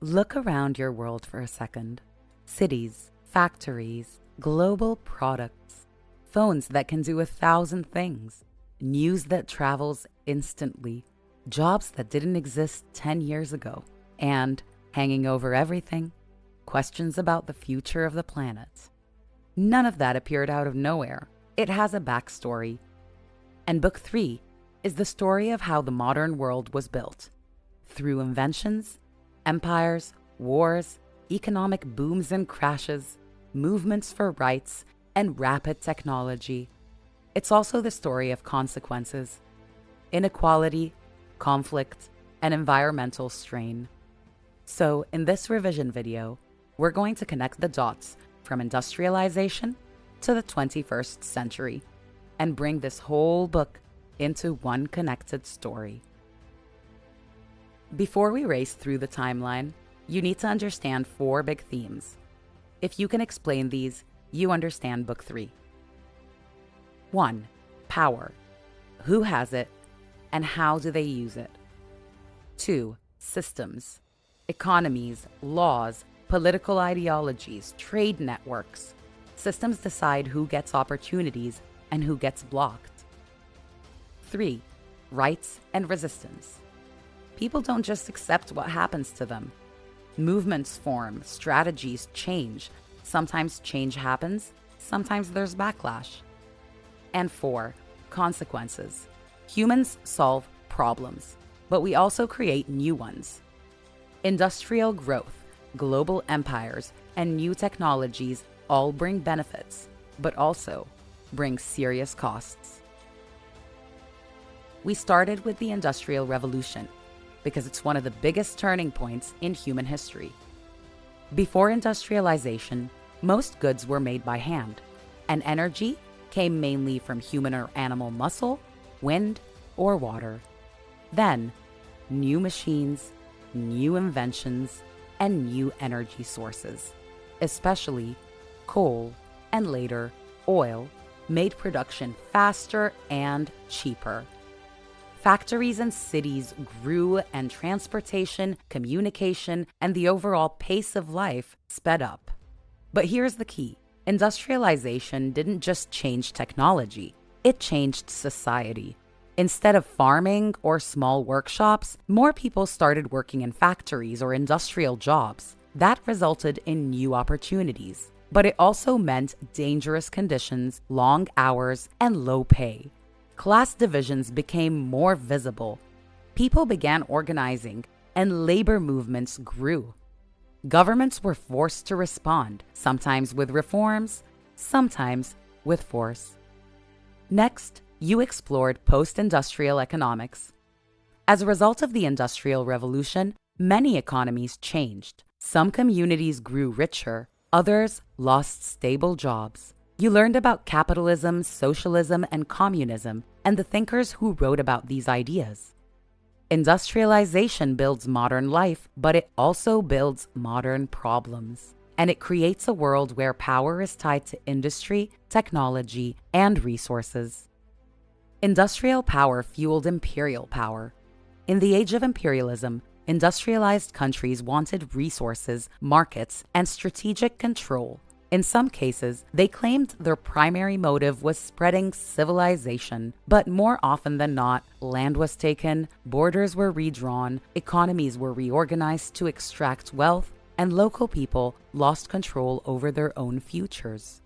Look around your world for a second. Cities, factories, global products, phones that can do 1,000 things, news that travels instantly, jobs that didn't exist 10 years ago, and, hanging over everything, questions about the future of the planet. None of that appeared out of nowhere. It has a backstory. And Book 3 is the story of how the modern world was built. Through inventions, empires, wars, economic booms and crashes, movements for rights, and rapid technology. It's also the story of consequences, inequality, conflict, and environmental strain. So, in this revision video, we're going to connect the dots from industrialization to the 21st century and bring this whole book into one connected story. Before we race through the timeline, you need to understand 4 big themes. If you can explain these, you understand Book 3. 1. Power. Who has it, and how do they use it? 2. Systems. Economies, laws, political ideologies, trade networks. Systems decide who gets opportunities and who gets blocked. 3. Rights and resistance. People don't just accept what happens to them. Movements form, strategies change. Sometimes change happens, sometimes there's backlash. And 4. Consequences. Humans solve problems, but we also create new ones. Industrial growth, global empires, and new technologies all bring benefits, but also bring serious costs. We started with the Industrial Revolution because it's one of the biggest turning points in human history. Before industrialization, most goods were made by hand, and energy came mainly from human or animal muscle, wind, or water. Then, new machines, new inventions, and new energy sources, especially coal and later oil, made production faster and cheaper. Factories and cities grew, and transportation, communication, and the overall pace of life sped up. But here's the key. Industrialization didn't just change technology, it changed society. Instead of farming or small workshops, more people started working in factories or industrial jobs. That resulted in new opportunities. But it also meant dangerous conditions, long hours, and low pay. Class divisions became more visible. People began organizing, and labor movements grew. Governments were forced to respond, sometimes with reforms, sometimes with force. Next, you explored post-industrial economics. As a result of the Industrial Revolution, many economies changed. Some communities grew richer, others lost stable jobs. You learned about capitalism, socialism, and communism, and the thinkers who wrote about these ideas. Industrialization builds modern life, but it also builds modern problems. And it creates a world where power is tied to industry, technology, and resources. Industrial power fueled imperial power. In the age of imperialism, industrialized countries wanted resources, markets, and strategic control. In some cases, they claimed their primary motive was spreading civilization, but more often than not, land was taken, borders were redrawn, economies were reorganized to extract wealth, and local people lost control over their own futures.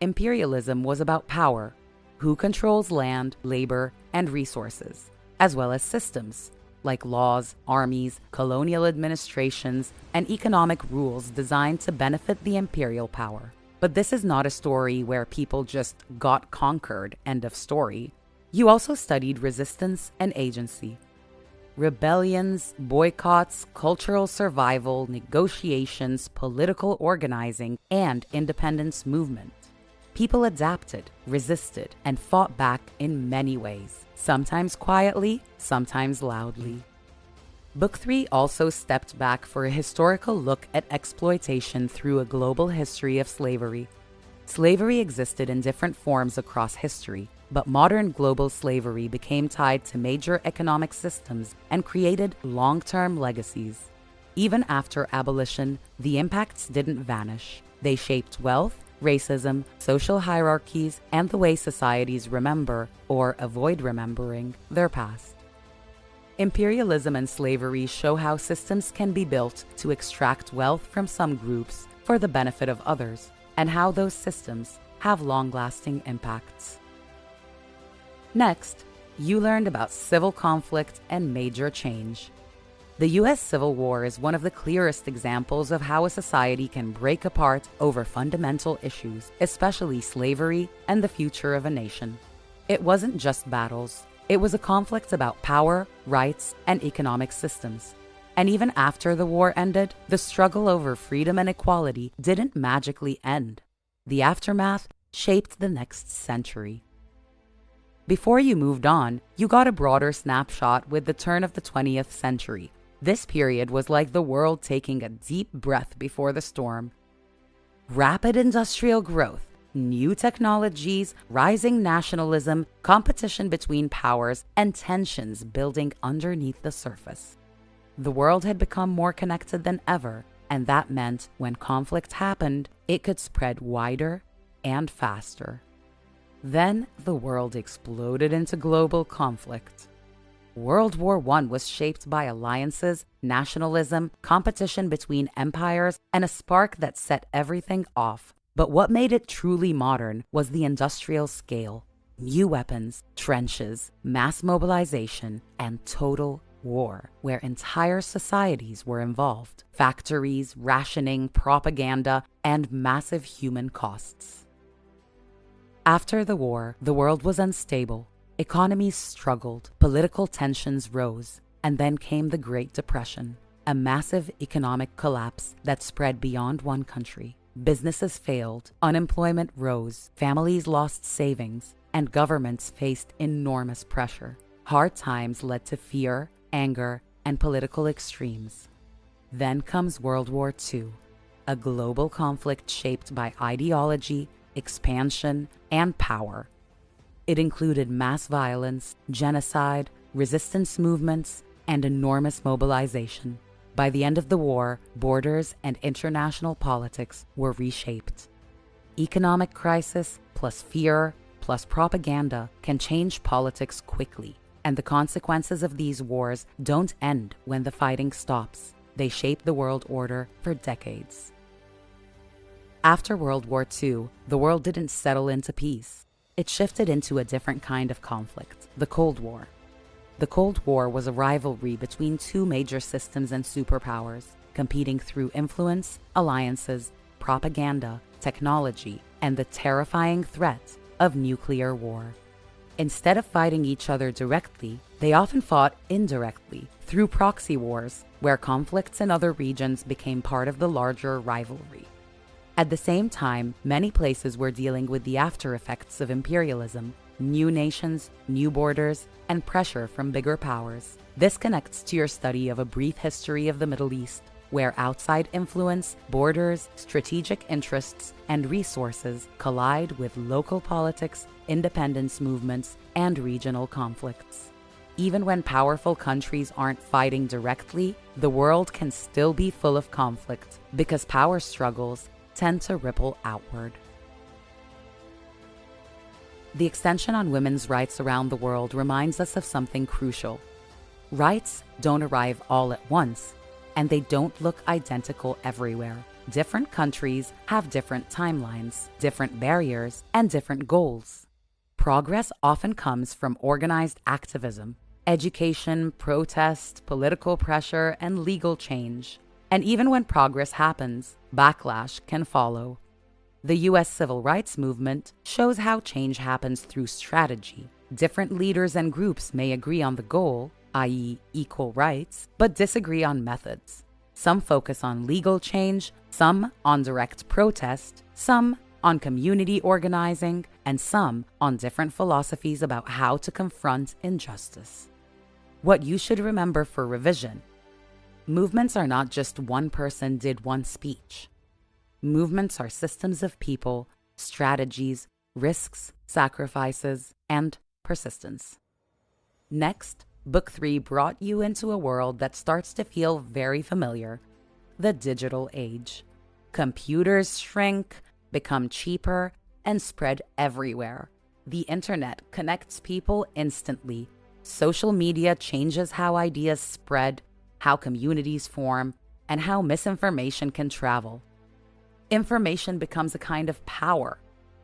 Imperialism was about power, who controls land, labor, and resources, as well as systems, like laws, armies, colonial administrations, and economic rules designed to benefit the imperial power. But this is not a story where people just got conquered, end of story. You also studied resistance and agency. Rebellions, boycotts, cultural survival, negotiations, political organizing, and independence movement. People adapted, resisted, and fought back in many ways, sometimes quietly, sometimes loudly. Book 3 also stepped back for a historical look at exploitation through a global history of slavery. Slavery existed in different forms across history, but modern global slavery became tied to major economic systems and created long-term legacies. Even after abolition, the impacts didn't vanish. They shaped wealth, racism, social hierarchies, and the way societies remember, or avoid remembering, their past. Imperialism and slavery show how systems can be built to extract wealth from some groups for the benefit of others, and how those systems have long-lasting impacts. Next, you learned about civil conflict and major change. The U.S. Civil War is one of the clearest examples of how a society can break apart over fundamental issues, especially slavery and the future of a nation. It wasn't just battles. It was a conflict about power, rights, and economic systems. And even after the war ended, the struggle over freedom and equality didn't magically end. The aftermath shaped the next century. Before you moved on, you got a broader snapshot with the turn of the 20th century. This period was like the world taking a deep breath before the storm. Rapid industrial growth, new technologies, rising nationalism, competition between powers, and tensions building underneath the surface. The world had become more connected than ever, and that meant when conflict happened, it could spread wider and faster. Then the world exploded into global conflict. World War I was shaped by alliances, nationalism, competition between empires, and a spark that set everything off. But what made it truly modern was the industrial scale. New weapons, trenches, mass mobilization, and total war, where entire societies were involved. Factories, rationing, propaganda, and massive human costs. After the war, the world was unstable. Economies struggled, political tensions rose, and then came the Great Depression, a massive economic collapse that spread beyond one country. Businesses failed, unemployment rose, families lost savings, and governments faced enormous pressure. Hard times led to fear, anger, and political extremes. Then comes World War II, a global conflict shaped by ideology, expansion, and power. It included mass violence, genocide, resistance movements, and enormous mobilization. By the end of the war, borders and international politics were reshaped. Economic crisis plus fear plus propaganda can change politics quickly, and the consequences of these wars don't end when the fighting stops. They shape the world order for decades. After World War II, the world didn't settle into peace. It shifted into a different kind of conflict, the Cold War. The Cold War was a rivalry between two major systems and superpowers, competing through influence, alliances, propaganda, technology, and the terrifying threat of nuclear war. Instead of fighting each other directly, they often fought indirectly through proxy wars, where conflicts in other regions became part of the larger rivalry. At the same time, many places were dealing with the after effects of imperialism, new nations, new borders, and pressure from bigger powers. This connects to your study of a brief history of the Middle East, where outside influence, borders, strategic interests, and resources collide with local politics, independence movements, and regional conflicts. Even when powerful countries aren't fighting directly, the world can still be full of conflict because power struggles tend to ripple outward. The extension on women's rights around the world reminds us of something crucial. Rights don't arrive all at once, and they don't look identical everywhere. Different countries have different timelines, different barriers, and different goals. Progress often comes from organized activism, education, protest, political pressure, and legal change. And even when progress happens, backlash can follow. The U.S. civil rights movement shows how change happens through strategy. Different leaders and groups may agree on the goal, i.e., equal rights, but disagree on methods. Some focus on legal change, some on direct protest, some on community organizing, and some on different philosophies about how to confront injustice. What you should remember for revision: movements are not just one person did one speech. Movements are systems of people, strategies, risks, sacrifices, and persistence. Next, Book 3 brought you into a world that starts to feel very familiar: the digital age. Computers shrink, become cheaper, and spread everywhere. The internet connects people instantly. Social media changes how ideas spread, how communities form, and how misinformation can travel. Information becomes a kind of power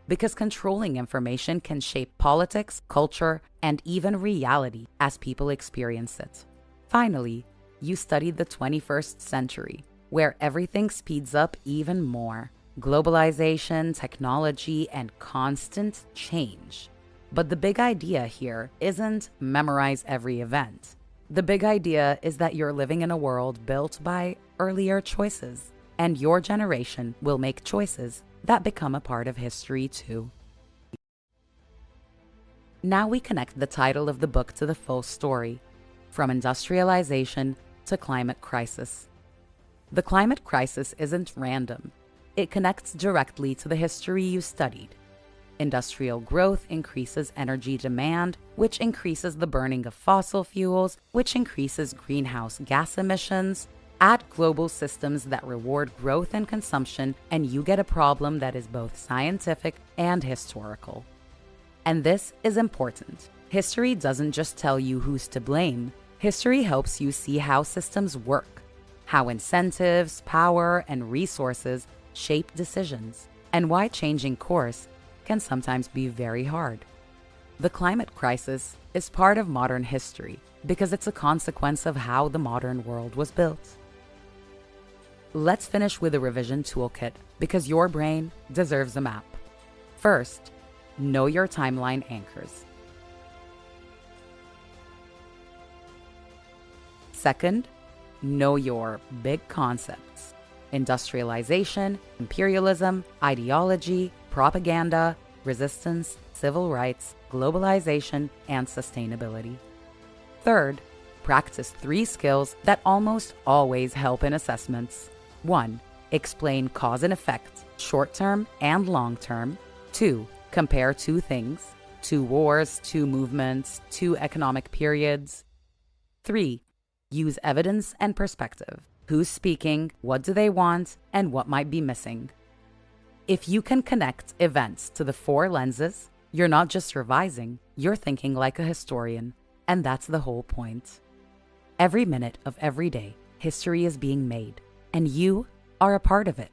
because controlling information can shape politics, culture, and even reality as people experience it. Finally, you studied the 21st century, where everything speeds up even more: globalization, technology, and constant change. But the big idea here isn't memorize every event. The big idea is that you're living in a world built by earlier choices, and your generation will make choices that become a part of history too. Now we connect the title of the book to the full story, from industrialization to climate crisis. The climate crisis isn't random. It connects directly to the history you studied. Industrial growth increases energy demand, which increases the burning of fossil fuels, which increases greenhouse gas emissions. Add global systems that reward growth and consumption, and you get a problem that is both scientific and historical. And this is important. History doesn't just tell you who's to blame. History helps you see how systems work, how incentives, power, and resources shape decisions, and why changing course can sometimes be very hard. The climate crisis is part of modern history because it's a consequence of how the modern world was built. Let's finish with a revision toolkit because your brain deserves a map. First, know your timeline anchors. Second, know your big concepts: industrialization, imperialism, ideology, propaganda, resistance, civil rights, globalization, and sustainability. Third, practice 3 skills that almost always help in assessments. 1. Explain cause and effect, short-term and long-term. 2. Compare 2 things: 2 wars, 2 movements, 2 economic periods. 3. Use evidence and perspective. Who's speaking, what do they want, and what might be missing. If you can connect events to the 4 lenses, you're not just revising, you're thinking like a historian. And that's the whole point. Every minute of every day, history is being made, and you are a part of it.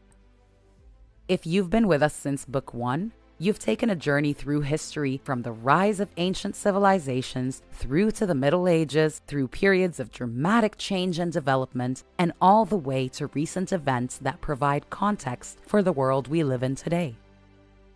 If you've been with us since book 1, you've taken a journey through history, from the rise of ancient civilizations through to the Middle Ages, through periods of dramatic change and development, and all the way to recent events that provide context for the world we live in today.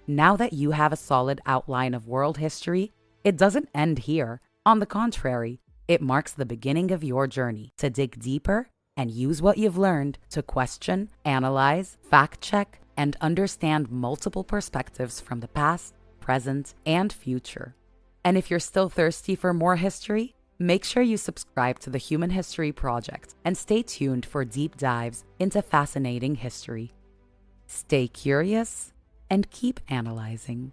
Now that you have a solid outline of world history, it doesn't end here. On the contrary, it marks the beginning of your journey to dig deeper and use what you've learned to question, analyze, fact-check, and understand multiple perspectives from the past, present, and future. And if you're still thirsty for more history, make sure you subscribe to the Human History Project and stay tuned for deep dives into fascinating history. Stay curious and keep analyzing.